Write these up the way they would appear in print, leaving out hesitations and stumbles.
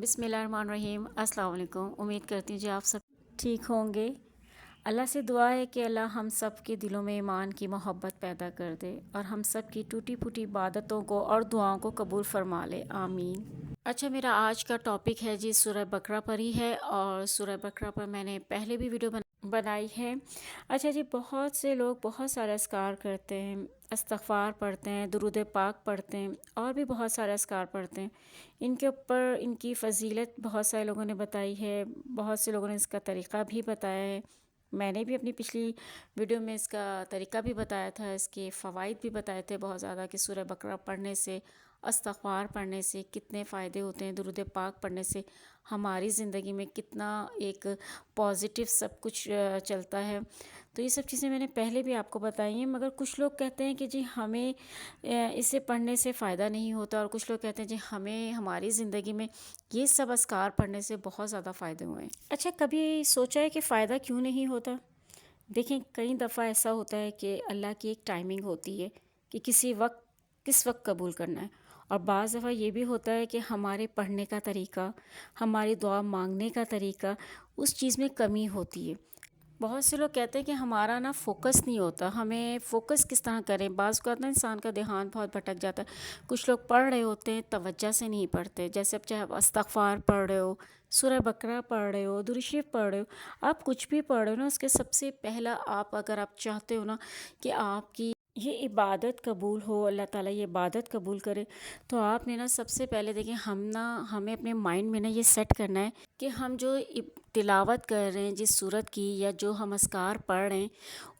بسم اللہ الرحمن الرحیم۔ السلام علیکم۔ امید کرتی ہوں جی آپ سب ٹھیک ہوں گے۔ اللہ سے دعا ہے کہ اللہ ہم سب کے دلوں میں ایمان کی محبت پیدا کر دے اور ہم سب کی ٹوٹی پھوٹی عبادتوں کو اور دعاؤں کو قبول فرما لے، آمین۔ اچھا، میرا آج کا ٹاپک ہے جی سورہ بقرہ پر ہی ہے، اور سورہ بقرہ پر میں نے پہلے بھی ویڈیو بنائی ہے۔ اچھا جی، بہت سے لوگ بہت سارے اذکار کرتے ہیں، استغفار پڑھتے ہیں، درود پاک پڑھتے ہیں، اور بھی بہت سارے اذکار پڑھتے ہیں۔ ان کے اوپر ان کی فضیلت بہت سارے لوگوں نے بتائی ہے، بہت سے لوگوں نے اس کا طریقہ بھی بتایا ہے۔ میں نے بھی اپنی پچھلی ویڈیو میں اس کا طریقہ بھی بتایا تھا، اس کے فوائد بھی بتائے تھے بہت زیادہ، کہ سورہ بقرہ پڑھنے سے، استغفار پڑھنے سے کتنے فائدے ہوتے ہیں، درود پاک پڑھنے سے ہماری زندگی میں کتنا ایک پازیٹیو سب کچھ چلتا ہے۔ تو یہ سب چیزیں میں نے پہلے بھی آپ کو بتائی ہیں، مگر کچھ لوگ کہتے ہیں کہ جی ہمیں اسے پڑھنے سے فائدہ نہیں ہوتا، اور کچھ لوگ کہتے ہیں جی ہمیں ہماری زندگی میں یہ سب اذکار پڑھنے سے بہت زیادہ فائدے ہوئے ہیں۔ اچھا، کبھی سوچا ہے کہ فائدہ کیوں نہیں ہوتا؟ دیکھیں، کئی دفعہ ایسا ہوتا ہے کہ اللہ کی ایک ٹائمنگ ہوتی ہے کہ کس وقت قبول کرنا ہے، اور بعض دفعہ یہ بھی ہوتا ہے کہ ہمارے پڑھنے کا طریقہ، ہماری دعا مانگنے کا طریقہ، اس چیز میں کمی ہوتی ہے۔ بہت سے لوگ کہتے ہیں کہ ہمارا فوکس نہیں ہوتا، ہمیں فوکس کس طرح کریں۔ بعض اوقات انسان کا دھیان بہت بھٹک جاتا ہے۔ کچھ لوگ پڑھ رہے ہوتے ہیں، توجہ سے نہیں پڑھتے، جیسے اب چاہے آپ استغفار پڑھ رہے ہو، سورہ بقرہ پڑھ رہے ہو، درود شریف پڑھ رہے ہو، آپ کچھ بھی پڑھ رہے ہو اس کے سب سے پہلا اگر آپ چاہتے ہو کہ آپ کی یہ عبادت قبول ہو، اللہ تعالیٰ یہ عبادت قبول کرے، تو آپ نے سب سے پہلے دیکھیں، ہمیں اپنے مائنڈ میں یہ سیٹ کرنا ہے کہ ہم جو تلاوت کر رہے ہیں جس سورت کی، یا جو ہم اذکار پڑھ رہے ہیں،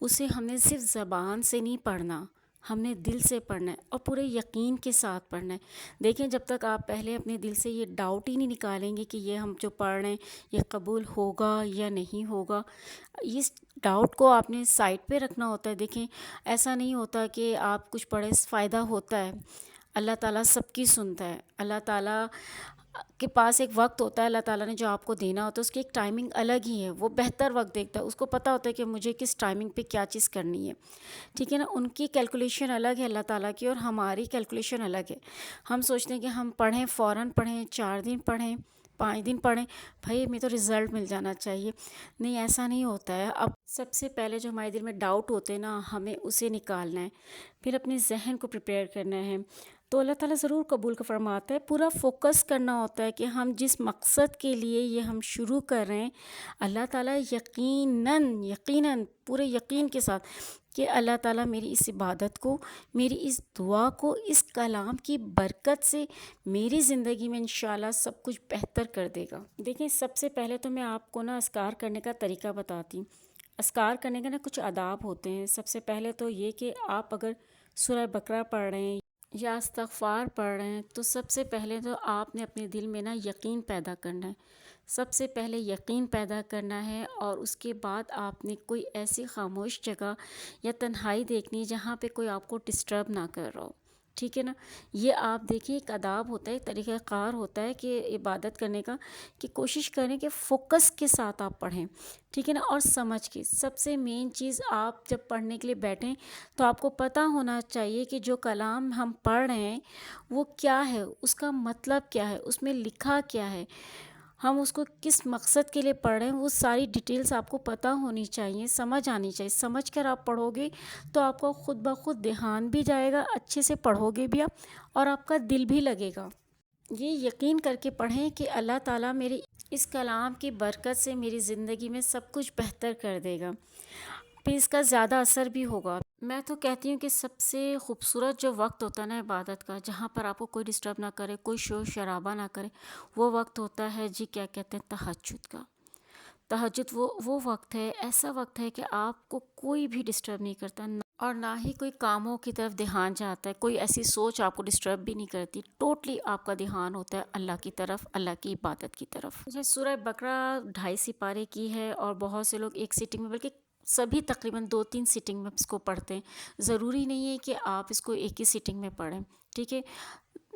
اسے ہم نے صرف زبان سے نہیں پڑھنا، ہم نے دل سے پڑھنا ہے اور پورے یقین کے ساتھ پڑھنا ہے۔ دیکھیں، جب تک آپ پہلے اپنے دل سے یہ ڈاؤٹ ہی نہیں نکالیں گے کہ یہ ہم جو پڑھ رہے ہیں یہ قبول ہوگا یا نہیں ہوگا، اس ڈاؤٹ کو آپ نے سائڈ پہ رکھنا ہوتا ہے۔ دیکھیں، ایسا نہیں ہوتا کہ آپ کچھ پڑھیں فائدہ ہوتا ہے، اللہ تعالیٰ سب کی سنتا ہے۔ اللہ تعالیٰ کے پاس ایک وقت ہوتا ہے، اللہ تعالیٰ نے جو آپ کو دینا ہوتا ہے اس کی ایک ٹائمنگ الگ ہی ہے، وہ بہتر وقت دیکھتا ہے، اس کو پتہ ہوتا ہے کہ مجھے کس ٹائمنگ پہ کیا چیز کرنی ہے، ٹھیک ہے نا۔ ان کی کیلکولیشن الگ ہے اللہ تعالیٰ کی، اور ہماری کیلکولیشن الگ ہے۔ ہم سوچتے ہیں کہ ہم پڑھیں، فوراً پڑھیں، 4 دن پڑھیں، 5 دن پڑھیں، بھائی ہمیں تو رزلٹ مل جانا چاہیے۔ نہیں، ایسا نہیں ہوتا ہے۔ اب سب سے پہلے جو ہمارے دل میں ڈاؤٹ ہوتے ہیں ہمیں اسے نکالنا ہے، پھر اپنے ذہن کو پریپیئر کرنا ہے، تو اللہ تعالیٰ ضرور قبول فرماتا ہے۔ پورا فوکس کرنا ہوتا ہے کہ ہم جس مقصد کے لیے یہ ہم شروع کر رہے ہیں، اللہ تعالیٰ یقیناً پورے یقین کے ساتھ کہ اللہ تعالیٰ میری اس عبادت کو، میری اس دعا کو، اس کلام کی برکت سے میری زندگی میں انشاءاللہ سب کچھ بہتر کر دے گا۔ دیکھیں، سب سے پہلے تو میں آپ کو اذکار کرنے کا طریقہ بتاتی ہوں۔ اذکار کرنے کے کچھ آداب ہوتے ہیں۔ سب سے پہلے تو یہ کہ آپ اگر سورہ بقرہ پڑھ رہے ہیں یا استغفار پڑھ رہے ہیں، تو سب سے پہلے تو آپ نے اپنے دل میں یقین پیدا کرنا ہے۔ سب سے پہلے یقین پیدا کرنا ہے، اور اس کے بعد آپ نے کوئی ایسی خاموش جگہ یا تنہائی دیکھنی ہے جہاں پہ کوئی آپ کو ڈسٹرب نہ کر رہا ہو، ٹھیک ہے نا۔ یہ آپ دیکھیں، ایک آداب ہوتا ہے، ایک طریقہ کار ہوتا ہے کہ عبادت کرنے کا، کہ کوشش کریں کہ فوکس کے ساتھ آپ پڑھیں، ٹھیک ہے نا، اور سمجھ کے۔ سب سے مین چیز، آپ جب پڑھنے کے لیے بیٹھیں تو آپ کو پتہ ہونا چاہیے کہ جو کلام ہم پڑھ رہے ہیں وہ کیا ہے، اس کا مطلب کیا ہے، اس میں لکھا کیا ہے، ہم اس کو کس مقصد کے لیے پڑھ رہے ہیں، وہ ساری ڈیٹیلز آپ کو پتہ ہونی چاہیے، سمجھ آنی چاہیے۔ سمجھ کر آپ پڑھو گے تو آپ کا خود بخود دھیان بھی جائے گا، اچھے سے پڑھو گے بھی آپ، اور آپ کا دل بھی لگے گا۔ یہ یقین کر کے پڑھیں کہ اللہ تعالیٰ میری اس کلام کی برکت سے میری زندگی میں سب کچھ بہتر کر دے گا، پھر اس کا زیادہ اثر بھی ہوگا۔ میں تو کہتی ہوں کہ سب سے خوبصورت جو وقت ہوتا ہے عبادت کا، جہاں پر آپ کو کوئی ڈسٹرب نہ کرے، کوئی شور شرابہ نہ کرے، وہ وقت ہوتا ہے جی کیا کہتے ہیں، تہجد کا۔ تہجد وہ وقت ہے، ایسا وقت ہے کہ آپ کو کوئی بھی ڈسٹرب نہیں کرتا، اور نہ ہی کوئی کاموں کی طرف دھیان جاتا ہے، کوئی ایسی سوچ آپ کو ڈسٹرب بھی نہیں کرتی، ٹوٹلی آپ کا دھیان ہوتا ہے اللہ کی طرف، اللہ کی عبادت کی طرف۔ سورہ بقرہ 2.5 سپارے کی ہے، اور بہت سے لوگ ایک سیٹنگ میں، بلکہ سبھی تقریباً 2-3 سیٹنگ میں اس کو پڑھتے ہیں۔ ضروری نہیں ہے کہ آپ اس کو ایک ہی سیٹنگ میں پڑھیں، ٹھیک ہے۔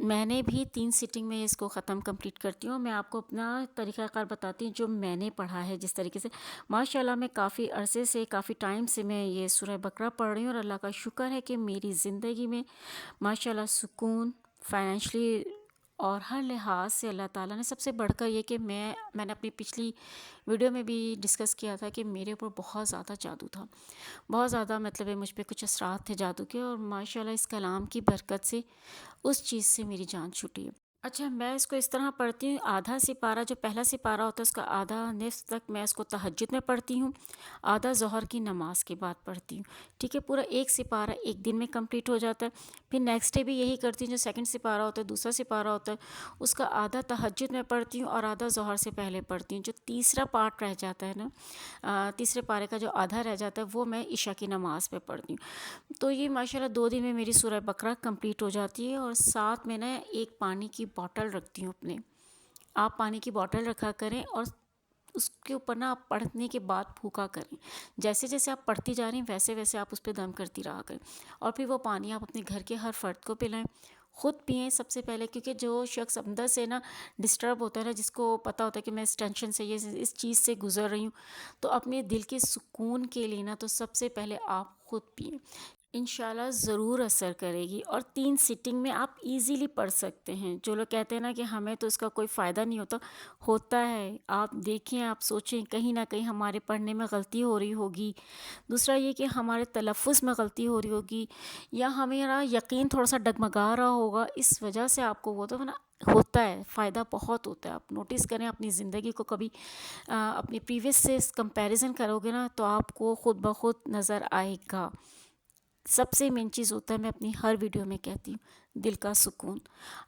میں نے بھی 3 سیٹنگ میں اس کو کمپلیٹ کرتی ہوں۔ میں آپ کو اپنا طریقہ کار بتاتی ہوں جو میں نے پڑھا ہے، جس طریقے سے ماشاءاللہ میں کافی عرصے سے، کافی ٹائم سے میں یہ سورہ بقرہ پڑھ رہی ہوں، اور اللہ کا شکر ہے کہ میری زندگی میں ماشاءاللہ سکون، فائنینشلی اور ہر لحاظ سے اللہ تعالیٰ نے سب سے بڑھ کر یہ کہ میں نے اپنی پچھلی ویڈیو میں بھی ڈسکس کیا تھا کہ میرے اوپر بہت زیادہ جادو تھا، بہت زیادہ مطلب ہے مجھ پہ کچھ اثرات تھے جادو کے، اور ماشاءاللہ اس کلام کی برکت سے اس چیز سے میری جان چھوٹی ہے۔ اچھا، میں اس کو اس طرح پڑھتی ہوں، آدھا سپارہ جو پہلا سپارہ ہوتا ہے اس کا آدھا نصف تک میں اس کو تہجد میں پڑھتی ہوں، آدھا ظہر کی نماز کے بعد پڑھتی ہوں، ٹھیک ہے۔ پورا ایک سپارہ ایک دن میں کمپلیٹ ہو جاتا ہے۔ پھر نیکسٹ ڈے بھی یہی کرتی ہوں، جو سیکنڈ سپارہ ہوتا ہے، دوسرا سپارہ ہوتا ہے، اس کا آدھا تہجد میں پڑھتی ہوں اور آدھا ظہر سے پہلے پڑھتی ہوں۔ جو تیسرا پارٹ رہ جاتا ہے نا، تیسرے پارے کا جو آدھا رہ جاتا ہے وہ میں عشاء کی نماز پہ پڑھتی ہوں۔ تو یہ ماشاءاللہ 2 دن میں میری سورہ بقرہ کمپلیٹ ہو جاتی ہے، اور ساتھ میں نا ایک پانی کی بوٹل رکھتی ہوں اپنے۔ آپ پانی کی بوٹل رکھا کریں اور اس کے اوپر نا آپ پڑھنے کے بعد پھونکا کریں، جیسے جیسے آپ پڑھتی جا رہی ہیں ویسے ویسے آپ اس پہ دم کرتی رہا کریں، اور پھر وہ پانی آپ اپنے گھر کے ہر فرد کو پلائیں، خود پئیں سب سے پہلے، کیونکہ جو شخص اندر سے نا ڈسٹرب ہوتا ہے نا، جس کو پتہ ہوتا ہے کہ میں اس ٹینشن سے اس چیز سے گزر رہی ہوں، تو اپنے دل کے سکون کے لیے نا تو سب سے پہلے آپ خود پئیں، انشاءاللہ ضرور اثر کرے گی، اور 3 سٹنگ میں آپ ایزیلی پڑھ سکتے ہیں۔ جو لوگ کہتے ہیں نا کہ ہمیں تو اس کا کوئی فائدہ نہیں ہوتا ہے، آپ دیکھیں، آپ سوچیں کہیں نہ کہیں ہمارے پڑھنے میں غلطی ہو رہی ہوگی، دوسرا یہ کہ ہمارے تلفظ میں غلطی ہو رہی ہوگی، یا ہمیرا یقین تھوڑا سا ڈگمگا رہا ہوگا، اس وجہ سے آپ کو وہ تو نا ہوتا ہے، فائدہ بہت ہوتا ہے۔ آپ نوٹس کریں اپنی زندگی کو، کبھی اپنی پریویس سے کمپیریزن کرو گے نا تو آپ کو خود بخود نظر آئے گا۔ سب سے مین چیز ہوتا ہے، میں اپنی ہر ویڈیو میں کہتی ہوں، دل کا سکون۔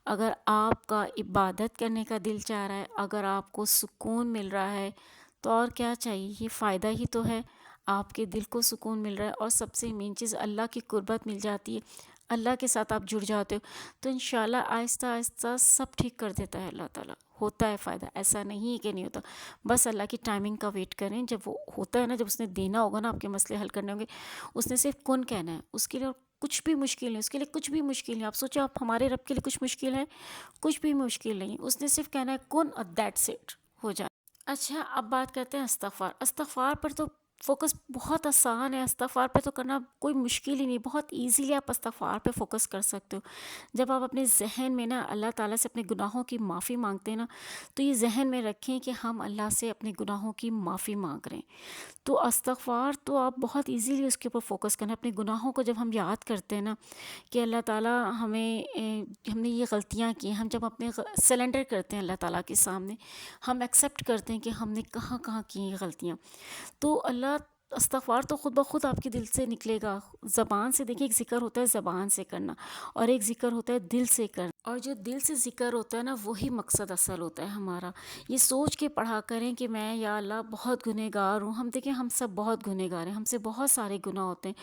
اگر آپ کا عبادت کرنے کا دل چاہ رہا ہے، اگر آپ کو سکون مل رہا ہے تو اور کیا چاہیے، یہ فائدہ ہی تو ہے، آپ کے دل کو سکون مل رہا ہے، اور سب سے مین چیز اللہ کی قربت مل جاتی ہے، اللہ کے ساتھ آپ جڑ جاتے ہو، تو انشاءاللہ آہستہ آہستہ سب ٹھیک کر دیتا ہے اللہ تعالیٰ۔ ہوتا ہے فائدہ، ایسا نہیں ہے کہ نہیں ہوتا، بس اللہ کی ٹائمنگ کا ویٹ کریں، جب وہ ہوتا ہے نا، جب اس نے دینا ہوگا نا، آپ کے مسئلے حل کرنے ہوں گے، اس نے صرف کن کہنا ہے، اس کے لیے کچھ بھی مشکل نہیں، اس کے لیے کچھ بھی مشکل نہیں۔ آپ سوچیں، آپ ہمارے رب کے لیے کچھ مشکل ہے؟ کچھ بھی مشکل نہیں، اس نے صرف کہنا ہے کن، اور دیٹس اٹ، ہو جائے۔ اچھا، اب بات کرتے ہیں استغفار۔ استغفار پر تو فوکس بہت آسان ہے، استغفار پہ تو کرنا کوئی مشکل ہی نہیں، بہت ایزیلی آپ استغفار پہ فوکس کر سکتے ہو۔ جب آپ اپنے ذہن میں نا اللہ تعالیٰ سے اپنے گناہوں کی معافی مانگتے ہیں نا، تو یہ ذہن میں رکھیں کہ ہم اللہ سے اپنے گناہوں کی معافی مانگ رہے ہیں، تو استغفار تو آپ بہت ایزیلی اس کے اوپر فوکس کرنا۔ اپنے گناہوں کو جب ہم یاد کرتے ہیں نا کہ اللہ تعالیٰ ہم نے یہ غلطیاں کی ہیں، ہم جب اپنے سلنڈر کرتے ہیں اللہ تعالیٰ کے سامنے، ہم ایکسیپٹ کرتے ہیں کہ ہم نے کہاں کہاں کی ہیں یہ غلطیاں، تو اللہ استغفار تو خود بخود آپ کے دل سے نکلے گا، زبان سے۔ دیکھیں، ایک ذکر ہوتا ہے زبان سے کرنا، اور ایک ذکر ہوتا ہے دل سے کرنا، اور جو دل سے ذکر ہوتا ہے نا وہی مقصد اصل ہوتا ہے ہمارا۔ یہ سوچ کے پڑھا کریں کہ میں یا اللہ بہت گنہگار ہوں۔ ہم دیکھیں، ہم سب بہت گنہگار ہیں، ہم سے بہت سارے گناہ ہوتے ہیں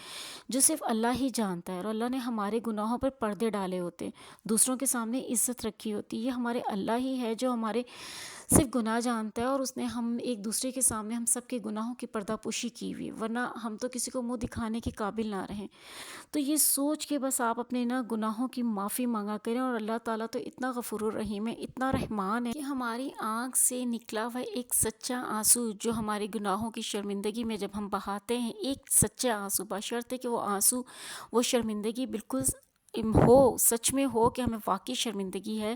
جو صرف اللہ ہی جانتا ہے، اور اللہ نے ہمارے گناہوں پر پردے ڈالے ہوتے ہیں، دوسروں کے سامنے عزت رکھی ہوتی ہے۔ یہ ہمارے اللہ ہی ہے جو ہمارے صرف گناہ جانتا ہے، اور اس نے ہم ایک دوسرے کے سامنے ہم سب کے گناہوں کی پردہ پوشی کی ہوئی ہے، ورنہ ہم تو کسی کو منہ دکھانے کے قابل نہ رہیں۔ تو یہ سوچ کے بس آپ اپنے نا گناہوں کی معافی مانگا کریں، اور اللہ تعالیٰ تو اتنا غفور الرحیم ہے، اتنا رحمان ہے کہ ہماری آنکھ سے نکلا ہوا ایک سچا آنسو جو ہمارے گناہوں کی شرمندگی میں جب ہم بہاتے ہیں، ایک سچا آنسو، بشرطے کہ وہ آنسو، وہ شرمندگی بالکل ہو، سچ میں ہو کہ ہمیں واقعی شرمندگی ہے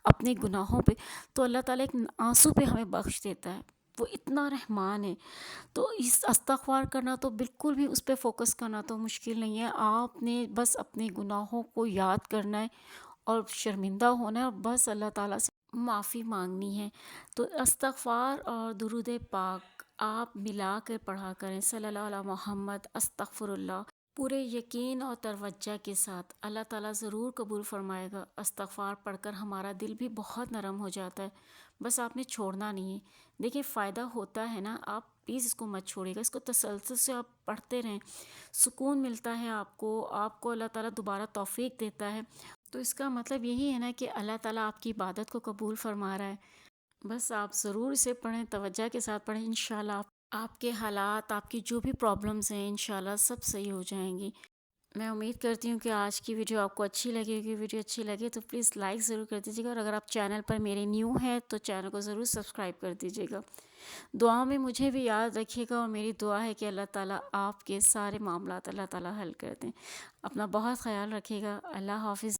اپنے گناہوں پہ، تو اللہ تعالیٰ ایک آنسو پہ ہمیں بخش دیتا ہے، وہ اتنا رحمان ہے۔ تو اس استغفار کرنا تو بالکل بھی، اس پہ فوکس کرنا تو مشکل نہیں ہے، آپ نے بس اپنے گناہوں کو یاد کرنا ہے اور شرمندہ ہونا ہے، اور بس اللہ تعالیٰ سے معافی مانگنی ہے۔ تو استغفار اور درود پاک آپ ملا کر پڑھا کریں، صلی اللہ علیہ محمد، استغفر اللہ، پورے یقین اور توجہ کے ساتھ، اللہ تعالیٰ ضرور قبول فرمائے گا۔ استغفار پڑھ کر ہمارا دل بھی بہت نرم ہو جاتا ہے، بس آپ نے چھوڑنا نہیں ہے۔ دیکھیں، فائدہ ہوتا ہے نا، آپ پلیز اس کو مت چھوڑیے گا، اس کو تسلسل سے آپ پڑھتے رہیں، سکون ملتا ہے آپ کو اللہ تعالیٰ دوبارہ توفیق دیتا ہے، تو اس کا مطلب یہی ہے نا کہ اللہ تعالیٰ آپ کی عبادت کو قبول فرما رہا ہے۔ بس آپ ضرور اسے پڑھیں، توجہ کے ساتھ پڑھیں، انشاءاللہ آپ کے حالات، آپ کی جو بھی پرابلمز ہیں، انشاءاللہ سب صحیح ہو جائیں گی۔ میں امید کرتی ہوں کہ آج کی ویڈیو آپ کو اچھی لگے گی۔ ویڈیو اچھی لگے تو پلیز لائک ضرور کر دیجیے گا، اور اگر آپ چینل پر میرے نیو ہیں تو چینل کو ضرور سبسکرائب کر دیجیے گا۔ دعاؤں میں مجھے بھی یاد رکھیے گا، اور میری دعا ہے کہ اللہ تعالیٰ آپ کے سارے معاملات اللہ تعالیٰ حل کر دیں۔ اپنا بہت خیال رکھیے گا، اللہ حافظ۔